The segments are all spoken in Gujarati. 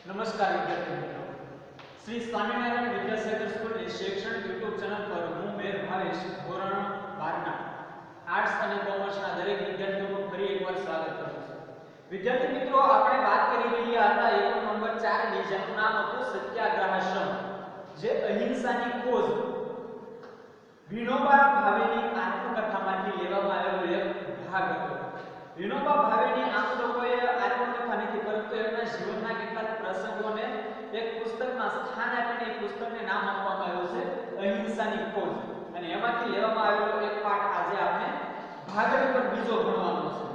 નમસ્કાર વિદ્યાર્થી મિત્રો, શ્રી સ્વામિનારાયણ વિદ્યાસાગર સ્કૂલની શૈક્ષણિક યુટ્યુબ ચેનલ પર હું મેર ભાવેશ ધોરણ 12 ના આર્ટ્સ અને કોમર્સના દરેક વિદ્યાર્થીઓનું ફરી એકવાર સ્વાગત કરું છું. વિદ્યાર્થી મિત્રો, આપણે વાત કરી રહ્યા હતા એકમ નંબર 4 ની, જેનું નામ હતું સત્યાગ્રહાશ્રમ, જે અહિંસાની ખોજ વિનોબા ભાવેની આત્મકથામાંથી લેવામાં આવેલો એક ભાગ હતો. વિનોબા ભાવેની આમ લોકોએ આત્મકથા નથી, પરંતુ એમના જીવનના કેટલાક પ્રસંગોને એક પુસ્તકમાં સ્થાન આપીને એ પુસ્તકને નામ આપવામાં આવ્યું છે અહિંસાની ખોજ, અને એમાંથી લેવામાં આવેલો એક પાઠ આજે આપણે ભાગ નંબર બીજો ભણવાનો છે.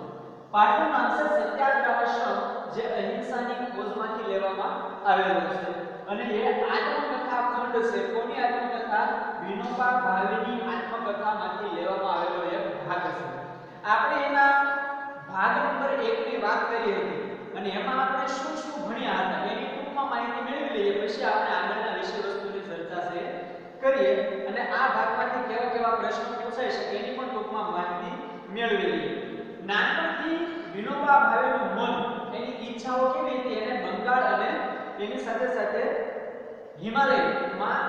પાઠનું નામ છે સત્યાગ્રહાશ્રમ, જે અહિંસાની ખોજમાંથી લેવામાં આવેલો છે, અને એ આત્મકથા ખંડ છે. કોની આત્મકથા? વિનોબા ભાવેની આત્મકથામાંથી લેવામાં આવેલો એક ભાગ છે. આપણે એના ભાગ નંબર 1 ની વાત કરી હતી, અને એમાં આપણે શું શું ભણ્યા હતા એની ટૂંકમાં માહિતી મેળવી લઈએ, પછી આપણે આગળના વિષય વસ્તુની ચર્ચા છે કરીએ, અને આ ભાગમાંથી કેવા કેવા પ્રશ્નો પૂછાઈ શકે એની પણ ટૂંકમાં માહિતી મેળવી લઈએ. નાનપણથી વિનોબા ભાવેનું મન, એની ઈચ્છાઓ કેવી હતી? એને બંગાળ અને એની સાથે સાથે હિમાલયમાં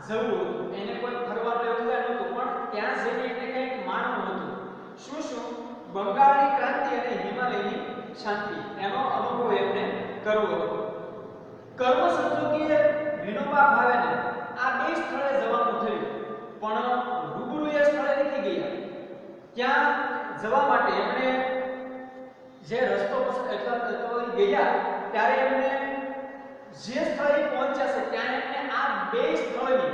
જવું હતું. એને કોઈ ફરવાનું એવું કઈ નહોતું, પણ ત્યાં જઈને એને કંઈક માણવું હતું. શું શું? બંગાળની ક્રાંતિ અને હિમાલયની શાંતિ, એનો અનુભવ એમને કરવો હતો. કર્મ સંજોગીએ વિનોબા ભાવેને આ બે સ્થળે જવાનું થયું, પણ રૂબરૂ એ સ્થળે નથી ગયા. ત્યાં જવા માટે એમણે જે રસ્તો ગયા, ત્યારે એમને જે સ્થળે પહોંચ્યા છે ત્યાં એમને આ બે સ્થળની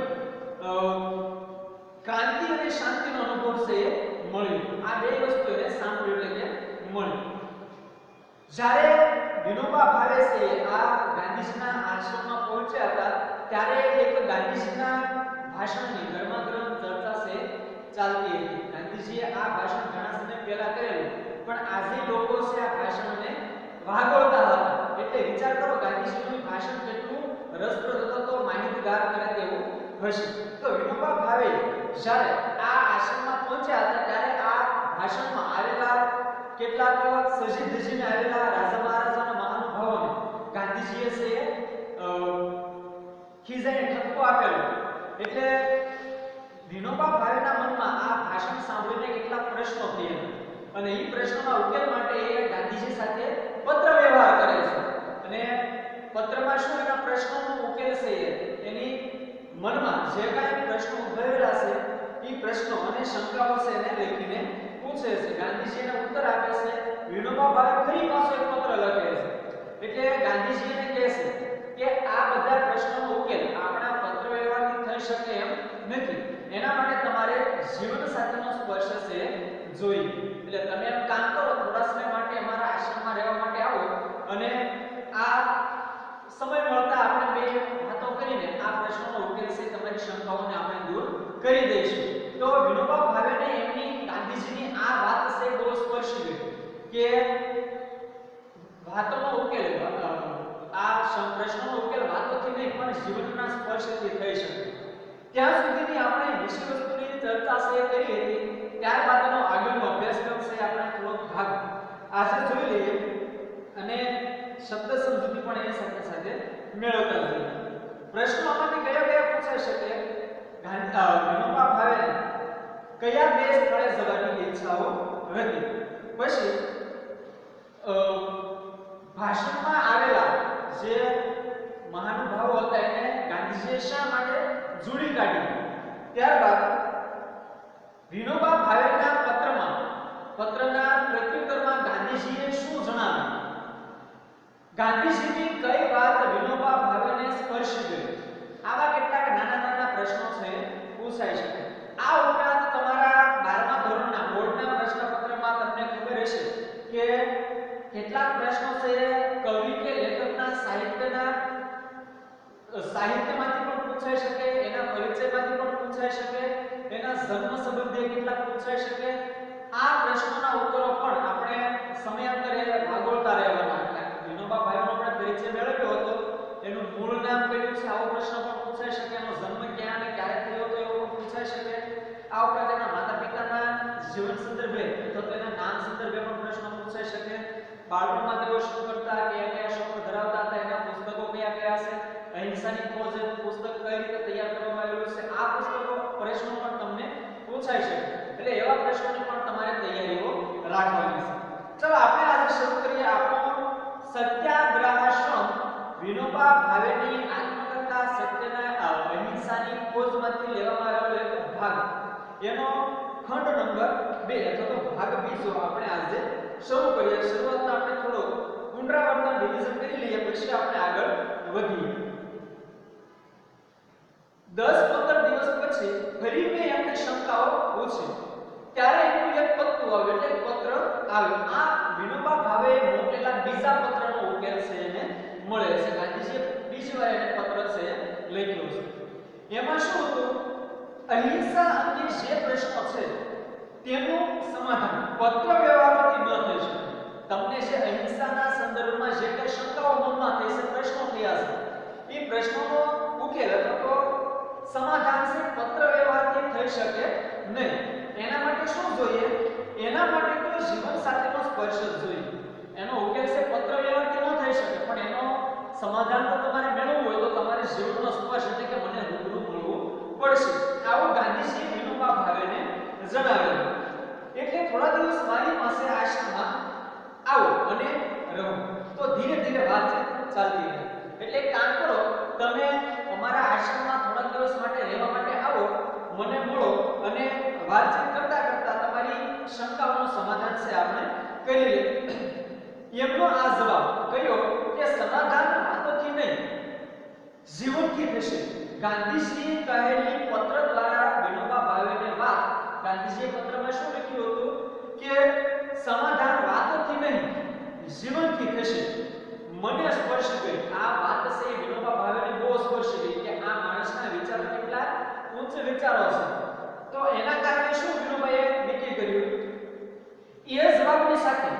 ક્રાંતિ અને શાંતિનો અનુભવ છે મળ્યો. આ બે વસ્તુ એને સાંભળ્યું, એટલે કે મળ્યું. જ્યારે વિનોબા ભાવે છે આ ગાંધીજીના આશ્રમમાં પહોંચ્યા હતા, ત્યારે એક ગાંધીજીના ભાષણની ગરમાગરમ ચર્ચા છે ચાલતી હતી. ગાંધીજીએ આ ભાષણ ઘણા સમય પહેલા કરેલું, પણ આજે લોકો છે આ ભાષણને વાગોળતા હતા. એટલે વિચાર કરો, ગાંધીજીનું ભાષણ કેટલું રસપ્રદ હતું, તો માહિતગાર કરે તેવું હશે. તો વિનોબા ભાવે જ્યારે આ આશ્રમમાં પહોંચ્યા હતા, ત્યારે આ ભાષણમાં આવેલા કેટલાક સજી ધજીને આવેલા રાજા મહારાજાના મહાનુભાવોને ગાંધીજીએ છે ખીજાઈને ઠપકો આપેલો. એટલે વિનોબા ભાવેના મનમાં આ ભાષણ સાંભળીને કેટલાક પ્રશ્નો થયા, અને એ પ્રશ્નોના ઉકેલ માટે એ ગાંધીજી સાથે પત્ર વ્યવહાર કરે છે. અને પત્રમાં શું એના પ્રશ્નોનો ઉકેલ છે, એની મનમાં જે કાંઈ પ્રશ્નો ઉદ્ભવેલા છે એ પ્રશ્નો અને શંકાઓ છે એને લખીને પૂછે છે. ગાંધીજી એને ઉત્તર આપે છે. વિનોબા ભાવે ફરી પાછો એક પત્ર લખે છે. એટલે ગાંધીજી એને કહે છે કે આ બધા પ્રશ્નોનો ઉકેલ આપણા પત્ર વ્યવહારથી થઈ શકે એમ નથી. એના માટે તમારે જીવન સાથીનો સ્પર્શ છે જોઈએ. એટલે તમે એમ કામ કરો, થોડા સમય માટે અમારા આશ્રમમાં રહેવા માટે આવો, અને આ સમય મળતા આપણે બે વાતો કરીને આ પ્રશ્નોનો ઉકેલ છે, તમારી શંકાઓને આપણે દૂર કરી દઈશું. તો વિનોબા ભાવેને એમની ગાંધીજીની આ વાત છે બહુ સ્પર્શી ગઈ કે વાતોનો ઉકેલ, આ પ્રશ્નોનો ઉકેલ વાતોથી નહીં પણ જીવનના સ્પર્શથી થઈ શકે. ત્યાં સુધીની આપણે વિષય વસ્તુની ચર્ચા છે કરી હતી. ત્યારબાદનો આગળનો અભ્યાસક્રમ છે આપણે થોડોક ભાગ આજે જોઈ લઈએ, અને શબ્દ સમજૂતી પણ એ સાથે સાથે મેળવતા જઈએ. પ્રશ્નો આમાંથી કયા કયા પૂછાઈ શકે? વિનોબા ભાવે કયા બે સ્થળે જવાની ઈચ્છાઓ હતી? પછી ભાષણમાં આવેલા જે મહાનુભાવો હતા એને ગાંધીજીએ શા માટે જોડી કાઢી? ત્યારબાદ વિનોબા ભાવેના પત્રના પ્રત્યુત્તરમાં ગાંધીજીએ શું જણાવ્યું? ગાંધીજીની કઈ વાત વિનોબા ભાવેને સ્પર્શી ગઈ? આવા કેટલાક નાના નાના પ્રશ્નો છે પૂછાઈ શકે. આ ઉપરાંત તમારા 12મા ધોરણના બોર્ડના પ્રશ્નપત્રમાં તમને ખબર હશે કે કેટલાક પ્રશ્નો છે કવિ કે લેખકના સાહિત્યમાંથી પણ પૂછાઈ શકે, એના પરિચયમાંથી પણ પૂછાઈ શકે, એના જન્મ સંબંધે કેટલાક પૂછાઈ શકે. આ પ્રશ્નોના ઉત્તરો પણ આપણે સમયાંતરે વાગોળતા રહેવાના. વિનોબા ભાવેનો આપણે પરિચય મેળવ્યો હતો, એનું મૂળ નામ કયું છે આવો પ્રશ્ન પણ પૂછાઈ શકે, એનો જન્મ ક્યાં અને ક્યારે થયો હતો એવો પણ પૂછાઈ શકે. આ ઉપરાંત એના માતા પિતાના જીવન સંદર્ભે અથવા એના નામ સંદર્ભે પણ પ્રશ્ન પૂછાઈ શકે. બાળપણમાં તેઓ શું કરતા, કયા કયા શોખ ધરાવતા હતા, એના પુસ્તકો અહિંસાની ફોજ પુસ્તક કઈ રીતે તૈયાર કરવામાં આવેલું છે આ પુસ્તકો પ્રશ્નો પણ તમને પૂછાઈ શકે એટલે એવા પ્રશ્નોની પણ તમારે તૈયારીઓ રાખવાની છે ચલો આપણે આજે શરૂ કરીએ આપણો સત્યાગ્રહાશ્રમ વિનોબા ભાવેની આત્મકથા સત્યના અહિંસાની ફોજમાંથી લેવામાં આવેલો એક ભાગ એનો ખંડ નંબર 2 અથવા તો ભાગ બીજો આપણે આજે શરૂ કરીએ શરૂઆતમાં આપણે થોડો પુનરાવર્તન રિવિઝન કરી લઈએ પછી આપણે આગળ વધીએ 10-15 દિવસ પછી ફરી મેં એમને શંકાઓ પૂછી ત્યારે એનું એક પત્તું આવ્યું એટલે પત્ર આવ્યો આ વિનોબા ભાવે મોકલેલા બીજા પત્રનો ઉકેલ છે એને મળે છે ગાંધીજીએ બીજી વાર એને પત્ર છે લખ્યો છે એમાં શું હતું અહિંસા અંગે જે પ્રશ્નો છે તેનું સમાધાન પત્ર વ્યવહારથી ન થઈ શકે તમને જે અહિંસાના સંદર્ભમાં જે કઈ શંકાઓ મનમાં થઈ છે પ્રશ્નો થયા છે એ પ્રશ્નોનો ઉકેલ અથવા તો સમાધાન છે પત્ર વ્યવહારથી થઈ શકે નહીં એના માટે શું જોઈએ એના માટે તો જીવન સાથેનો સ્પર્શ જ જોઈએ એનો ઉકેલ છે પત્ર વ્યવહારથી ન થઈ શકે પણ એનો સમાધાન તો તમારે મેળવવું હોય તો તમારે જીવનનો સ્પર્શ એટલે કે મને રૂબરૂ મળવું પડશે આવું ગાંધીજી વિનોબા ભાવેને જણાવેલું એટલે થોડા દિવસ મારી પાસે આશ્રમમાં આવો અને રહો તો ધીરે ધીરે વાત ચાલતી રહે એટલે એક કામ કરો તમે અમારા આશ્રમમાં થોડા દિવસ માટે રહેવા માટે આવો મને મળો અને વાતચીત કરતા કરતા તમારી શંકાઓનું સમાધાન છે આપણે કરી લઈએ એમનો આ જવાબ કયો કે સમાધાન વાતોથી નહીં જીવનથી થશે ગાંધીજીએ કહેલી પત્ર દ્વારા વિનોબા ભાવેને વાત ગાંધીજીએ પત્રમાં શું લખ્યું હતું કે સમાધાન વાતોથી નહીં જીવનથી થશે મને સ્પર્શ કરી આ વાત છે વિનોબા ભાવેને બહુ સ્પર્શ કરી કે આ માણસના વિચારો કેટલા ઉચ્ચ વિચારો છે તો એના કારણે શું વિનોબાએ નક્કી કર્યું એ જવાબની સાથે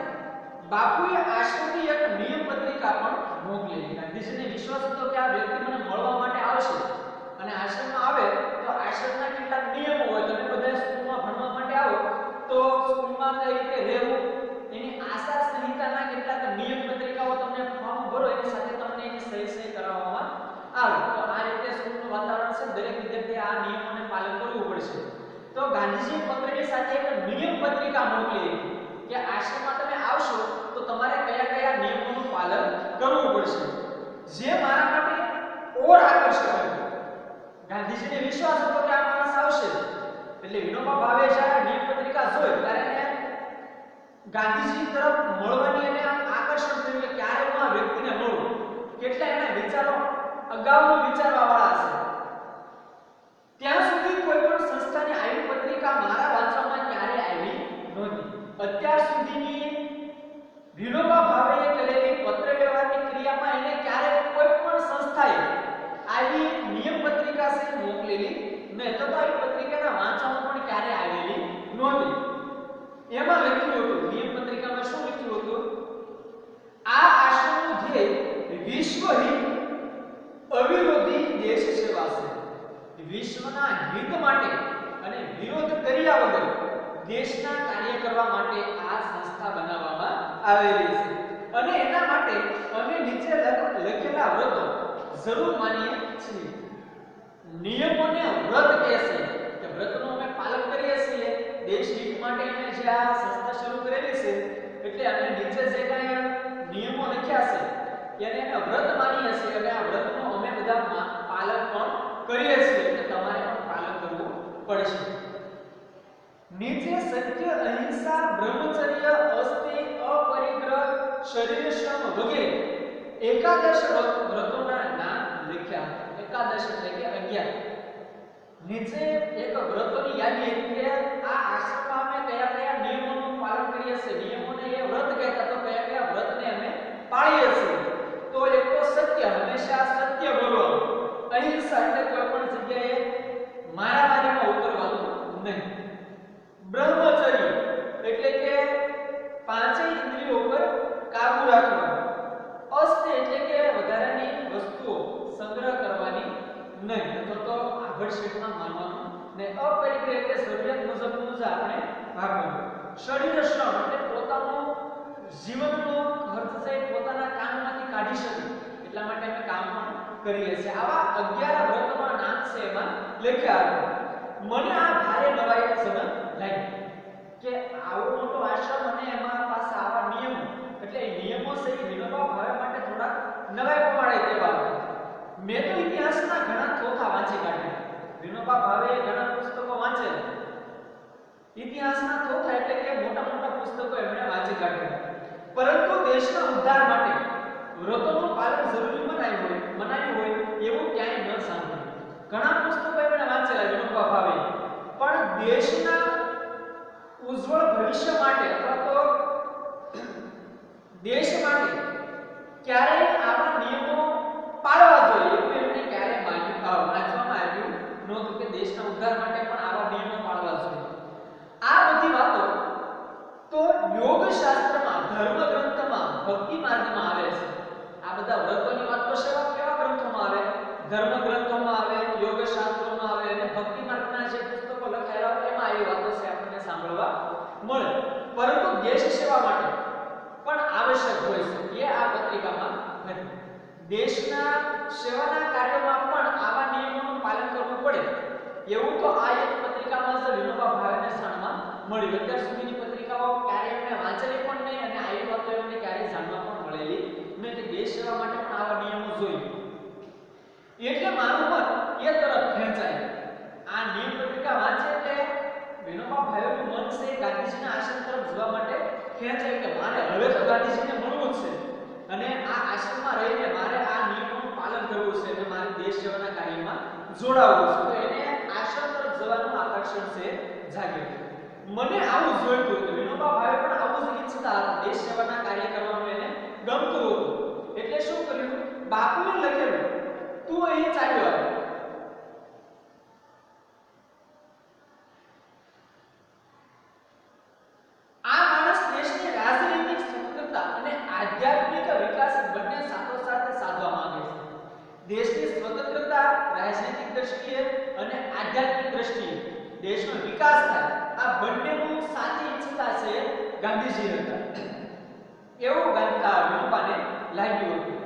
બાપુએ આશ્રમની એક નિયમ પત્રિકા પણ મોકલેલી ગાંધીજીને વિશ્વાસ હતો કે આ વ્યક્તિ મને મળવા માટે આવશે અને આશ્રમમાં આવે તો આશ્રમના કેટલાક નિયમો હોય તમે બધા સ્કૂલમાં ભણવા માટે આવો તો સ્કૂલમાં કઈ રીતે રહેવું એની આચાર સંહિતાના કેટલાક નિયમ પત્રિકાઓ તમને ફોર્મ ભરો એની સાથે તમને એની સહી કરાવવામાં આવે તો આ રીતે સ્કૂલનું વાતાવરણ છે દરેક વિદ્યાર્થીએ આ નિયમોને પાલન કરવું પડશે તો ગાંધીજી પત્રની સાથે એક નિયમ પત્રિકા મોકલી કે આશ્રમમાં તમે આવશો તો તમારે કયા કયા નિયમોનું પાલન કરવું પડશે જે મારા માટે ઓર આકર્ષક હતું ગાંધીજીને વિશ્વાસ હતો કે આ માણસ આવશે એટલે વિનોબા ભાવે જ્યારે નિયમ પત્રિકા જોઈ ત્યારે એને ગાંધીજી તરફ મળવાની એને આકર્ષણ થયું કે ક્યારે હું આ વ્યક્તિને મળું કેટલા એના વિચારો અગાઉનો વિચારવાવાળા છે ત્યાં સુધી કોઈ પણ સંસ્થાની આવી પત્રિકા મારા વાંચવામાં ક્યારે આવી નહોતી અત્યાર સુધીની વિનોબા ભાવેએ કરેલી પત્ર વ્યવહારની ક્રિયામાં એને ક્યારે કોઈ પણ સંસ્થાએ આવી નિયમ પત્રિકા છે મોકલેલી નહીં તો આવી પત્રિકાના વાંચવામાં પણ ક્યારે આવેલી નહોતી એમાં લખ્યું હતું નિયમ પત્રિકામાં શું લખ્યું હતું આ આશ્રમનું ધ્યેય વિશ્વહિત અવિરોધી દેશ સેવા છે વિશ્વના હિત માટે અને વિરોધ કર્યા વગર દેશના કાર્ય કરવા માટે આ સંસ્થા બનાવવામાં આવેલી છે અને એના માટે અમે નીચે લખેલા વ્રતો જરૂર માનીએ છીએ નિયમોને વ્રત કહે છે કે વ્રતનું અમે પાલન કરીએ છીએ દેશ હિત માટે અમે જે આ સંસ્થા શરૂ કરેલી છે એટલે અમે નીચે જે કાંઈ નિયમો લખ્યા છે એને અમે વ્રત માનીએ છીએ અને આ વ્રતનું અમે બધા પાલન પણ કરીએ છીએ એટલે તમારે પણ પાલન કરવું પડશે નીચે સત્ય અહિંસા બ્રહ્મચર્ય અસ્તિ અપરિગ્રહ શરીર શ્રમ વગેરે એકાદશ વ્રતોના નામ લખ્યા એકાદશ એટલે કે 11 નીચે એક વ્રતોની યાદી હતી કે આ આશ્રમમાં અમે કયા કયા નિયમોનું પાલન કરીએ છીએ નિયમોને એ વ્રત કહેતા તો કયા કયા વ્રતને અમે પાળીએ છીએ તો એક તો સત્ય હંમેશા સત્ય બોલવાનું અહિંસા એટલે કોઈ પણ જગ્યાએ મારામારીમાં ઉતરવાનું નહીં બ્રહ્મચર્ય એટલે કે પાંચેય ઇન્દ્રિયો પર કાબુ રાખવાનો અસ્તિ એટલે કે વધારાની વસ્તુઓ સંગ્રહ કરવાની નહીં અથવા તો આવશ્યકતા માનવાનું ને અપરિગ્રહ એટલે જરૂરિયાત મુજબનું જ આપણે ભાગવાનું શરીર શ્રમ એટલે પોતાનું જીવનનો ખર્ચ છે પોતાના કામમાંથી કાઢી શકે એટલા માટે અમે કામ પણ કરીએ છીએ। આવા 11 વ્રતોના નામ છે એમાં લખ્યા હતા। મને આ ભારે નવાઈ સમજ લાગી કે આવો મોટો આશ્રમ અને એમાં પાછા આવા નિયમો, એટલે એ નિયમો છે એ વિનોબા ભાવે માટે થોડા નવાઈ પ્રમાણે તેવા હતા। મેં તો ઇતિહાસના ઘણા થોથા વાંચી કાઢ્યા। વિનોબા ભાવે ઘણા પુસ્તકો વાંચેલા, ઇતિહાસના થોથા એટલે કે મોટા મોટા પુસ્તકો એમણે વાંચી કાઢ્યા, પરંતુ દેશના ઉદ્ધાર માટે વ્રતોનું પાલન જરૂરી મનાયું હોય એવું ક્યાંય ન સાંભળ્યું। ઘણા પુસ્તકો એમણે વાંચેલા વિનોબા ભાવે, પણ દેશના ઉજ્જવળ ભવિષ્ય માટે અથવા તો દેશ માટે ક્યારેય આવા નિયમો પાળવા જોઈએ એવું એમને ક્યારેય વાંચવામાં આવ્યું નહોતું કે દેશના ઉદ્ધાર માટે પણ આવા નિયમો પાળવા જોઈએ। આ બધી વાતો તો યોગ શાસ્ત્રમાં, ધર્મ ગ્રંથમાં, ભક્તિ માર્ગમાં આવે છે। આ બધા વ્રતોની વાતો કેવા ગ્રંથોમાં આવે? ધર્મ ગ્રંથોમાં આવે, યોગ શાસ્ત્રોમાં આવે અને ભક્તિ માર્ગના જે પુસ્તકો લખાયેલા હોય એમાં આવી વાતો છે આપણને સાંભળવા મળે। પરંતુ દેશ સેવા માટે પણ આવશ્યક હોય છે એ આ પત્રિકામાં નથી। દેશના સેવાના કાર્યોમાં પણ આવા નિયમોનું પાલન કરવું પડે એવું તો આ એક પત્રિકામાં જ વિનોબા ભાવેને જાણવા મળ્યું। અત્યાર સુધીની પત્રિકાઓ ક્યારેય એમને વાંચેલી પણ નહીં અને આવી વાતો એમને ક્યારેય જાણવા પણ મળેલી નહીં કે દેશ સેવા માટે પણ આવા નિયમો જોઈએ। એટલે મારું મન એ તરફ ખેંચાય। આ નિયમ પત્રિકા વાંચે એટલે વિનોબા ભાવેનું મન છે ગાંધીજીના આશ્રમ તરફ જવા માટે ખેંચાય કે મારે હવે તો ગાંધીજીને મળવું જ છે અને આ આશ્રમમાં રહીને મારે આ નિયમોનું પાલન કરવું છે અને મારે દેશ સેવાના કાર્યમાં જોડાવવું છે। તો એને આશ્રમ તરફ જવાનું આકર્ષણ છે જાગ્યું। મને આવું જોઈતું હતું, વિનોબા ભાવે પણ આવું જ ઈચ્છતા હતા, દેશ સેવાના કાર્ય કરવાનું એને ગમતું હતું। એટલે શું કર્યું? બાપુએ લખેલું તું અહીં ચાલ્યો આવ। આ માણસ દેશની રાજનૈતિક સ્વતંત્રતા અને આધ્યાત્મિક વિકાસ બંને સાથોસાથ સાધવા માંગે છે। દેશની સ્વતંત્રતા રાજનૈતિક દ્રષ્ટિએ અને આધ્યાત્મિક દ્રષ્ટિએ દેશનો વિકાસ થાય, આ બંનેનું સાથે ઈચ્છતા છે ગાંધીજી હતા એવું વિનોબાને લાગ્યું હતું।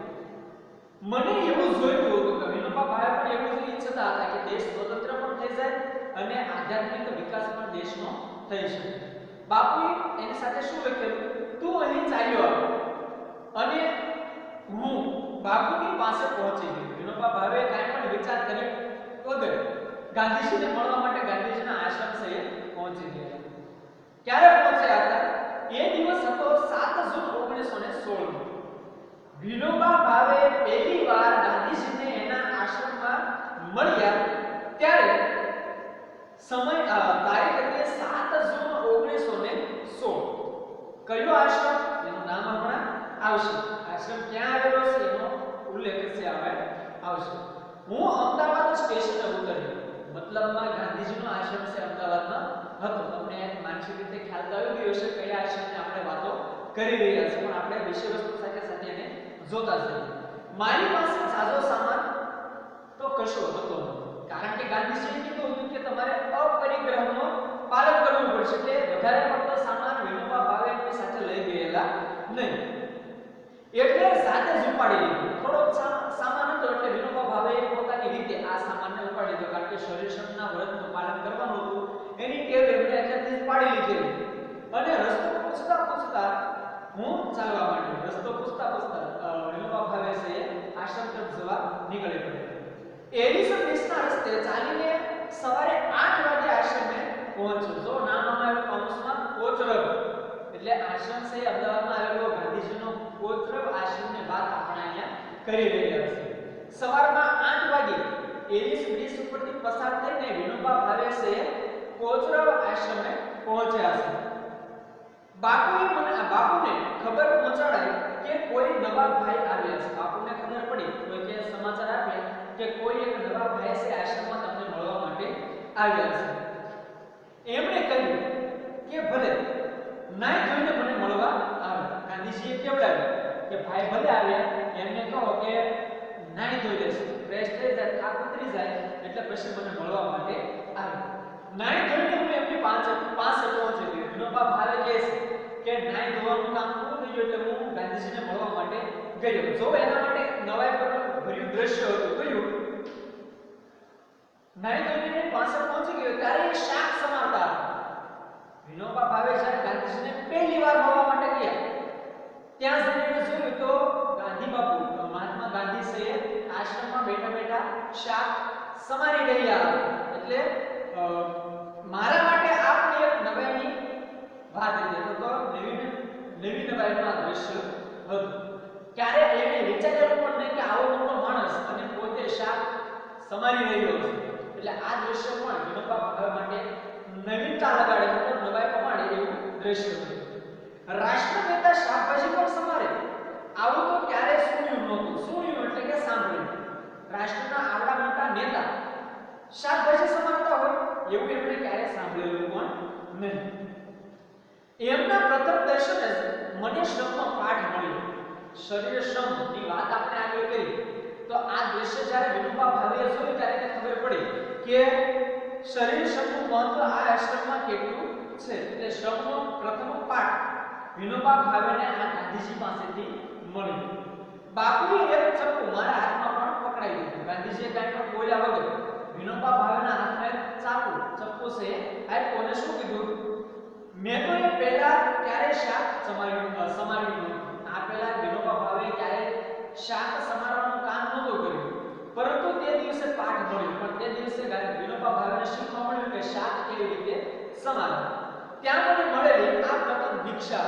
મને એવું જોઈતું હતું કે વિનોબા ભાવે પણ એવું જ ઈચ્છતા હતા કે દેશ સ્વતંત્ર પણ થઈ જાય અને આધ્યાત્મિક વિકાસ પણ દેશનો થઈ શકે। બાપુએ એની સાથે શું લખેલું? તું અહીં ચાલ્યો આવ। અને હું બાપુની પાસે પહોંચી ગયો। વિનોબા ભાવે કાંઈ પણ વિચાર કરી વગર ગાંધીજીને મળવા માટે ગાંધીજીના આશ્રમ છે પહોંચી ગયા। ક્યારે પહોંચ્યા હતા? એ દિવસ હતો 7 જૂન 1916। વિનોબા ભાવે પહેલી વાર ગાંધીજીને એના આશ્રમમાં મળ્યા ત્યારે સમય તારીખ હતી 7 જૂન 1916। કયો આશ્રમ? એનું નામ હમણાં આવશે। આશ્રમ ક્યાં આવેલો છે એનો ઉલ્લેખ છે હવે આવશે। હું અમદાવાદ સ્ટેશને ઉતર્યો, મતલબમાં ગાંધીજીનો આશ્રમ છે અમદાવાદમાં હતો। તમને માનસિક રીતે ખ્યાલ તો આવી ગયો હશે કયા આશ્રમની આપણે વાતો કરી રહ્યા છીએ, પણ આપણે વિષય વસ્તુ સાથે સાથે એને જોતા જઈએ। મારી પાસે સાજો સામાન તો કશો હતો નહીં, કારણ કે ગાંધીજીએ કીધું હતું કે તમારે અપરિગ્રહનો પાલન કરવું પડશે, એટલે વધારે પડતો સામાન વિનોબા ભાવે એમની સાથે લઈ ગયેલા નહીં, એટલે સાથે જ ઉપાડી લીધું। થોડોક સામાન હતો એટલે વિનોબા ભાવે પોતાની રીતે આ સામાનને ઉપાડી લીધો, કારણ કે શરીરના વ્રતનું પાલન કરવાનું હતું એની ટેવ એમણે અત્યારથી જ પાડી લીધેલી। અને રસ્તો પૂછતા હું ચાલવા માંડ્યો। રસ્તો પૂછતા વિનોબા ભાવે છે આશ્રમ તરફ જવા નીકળી પડ્યા। એલિઝન દેશના રસ્તે ચાલીને સવારે 8 વાગે આશ્રમે પહોંચ્યો। જો નામ અમારું કૌંસમાં કોચરબ, એટલે આશ્રમ છે અમદાવાદમાં આવેલો ગાંધીજીનો કોચરબ આશ્રમની વાત આપણે અહીંયા કરી રહ્યા છીએ। સવારમાં 8 વાગે એલિસ બ્રિજ ઉપરથી પસાર થઈને વિનોબા ભાવે છે કોચરબ આશ્રમે પહોંચ્યા છે। બાપુને ખબર પહોંચાડાઈ કે કોઈ નવા ભાઈ આવ્યા છે। બાપુને ખબર પડી, કોઈ કે સમાચાર આપ્યા કે કોઈ એક નવા ભાઈ છે આશ્રમમાં તમને મળવા માટે આવ્યા છે। એમણે કહ્યું કે ભલે નાઈ ધોઈને મને મળવા આવે। ગાંધીજીએ કેવડાવ્યું કે ભાઈ ભલે આવ્યા, એમને કહો કે નાઈ ધોઈ લેશે, ફ્રેશ થઈ જાય, થાક ઉતરી જાય એટલે પછી મને મળવા માટે આવે। નાઈ ધોઈને હું એમની પાસે પહોંચી ગયો। વિનોબા ભાવે કહે છે કે નાઈ ધોવાનું કામ પૂરું થઈ ગયું એટલે હું ગાંધીજીને મળવા માટે ગયો। જો એના માટે નવાઈ પર ભર્યું દ્રશ્ય હતું કયું નાઈ ધોઈને પાસે પહોંચી ગયો ત્યારે એ શાક સમારતા હતા વિનોબા ભાવે જ્યારે ગાંધીજીને પહેલી વાર મળવા માટે ગયા ત્યાં જઈને જોયું તો ગાંધી બાપુ મહાત્મા ગાંધી સાહેબ આશ્રમમાં બેઠા બેઠા શાક સમારી રહ્યા એટલે મારા માટે આ પણ એક નવાઈની વાત હતી તો નવી નવાઈનું આ દ્રશ્ય હતું ક્યારે એને વિચારેલું પણ નહીં કે આવો મોટો માણસ અને પોતે શાક સમારી રહ્યો છે એટલે આ દ્રશ્ય પણ વિનોબા ભાવે માટે નવીનતા લગાડે તો નવાઈ પ્રમાણે એવું દ્રશ્ય હતું રાષ્ટ્રપિતા શાકભાજી પણ સમારે આવું તો ક્યારે સુન્યું નહોતું સુન્યું એટલે કે સાંભળ્યું રાષ્ટ્રના આવડા મોટા નેતા શાકભાજી સમારતા હોય એવું એમણે ક્યારે સાંભળેલું પણ નહીં એમના પ્રથમ દર્શને જ મને શ્રમનો પાઠ મળ્યો શરીર શ્રમની વાત આપણે આગળ કરી તો આ દ્રશ્ય જ્યારે વિનોબા ભાવેએ જોયું ત્યારે તેને ખબર પડી કે શરીર શ્રમનું મહત્વ આ આશ્રમમાં કેટલું છે એટલે શ્રમનો પ્રથમ પાઠ વિનોબા ભાવેને આ ગાંધીજી પાસેથી મળ્યો બાપુએ એક ચપ્પુ મારા હાથમાં પણ પકડાઈ દીધું ગાંધીજીએ કાંઈ પણ બોલ્યા વગર વિનોબા ભાવેના હાથમાં ચપ્પુ છે આપ્યો અને શું કીધું મેં તો એ પહેલા ક્યારે શાક સમાર્યું નહોતું આ પહેલા વિનોબા ભાવે ક્યારે શાક સમારવાનું કામ નહોતું કર્યું પરંતુ તે દિવસે પાઠ મળ્યો પણ તે દિવસે વિનોબા ભાવેને શીખવા મળ્યું કે શાક કેવી રીતે સમારવું ત્યાં મને મળેલી આ પ્રથમ દીક્ષા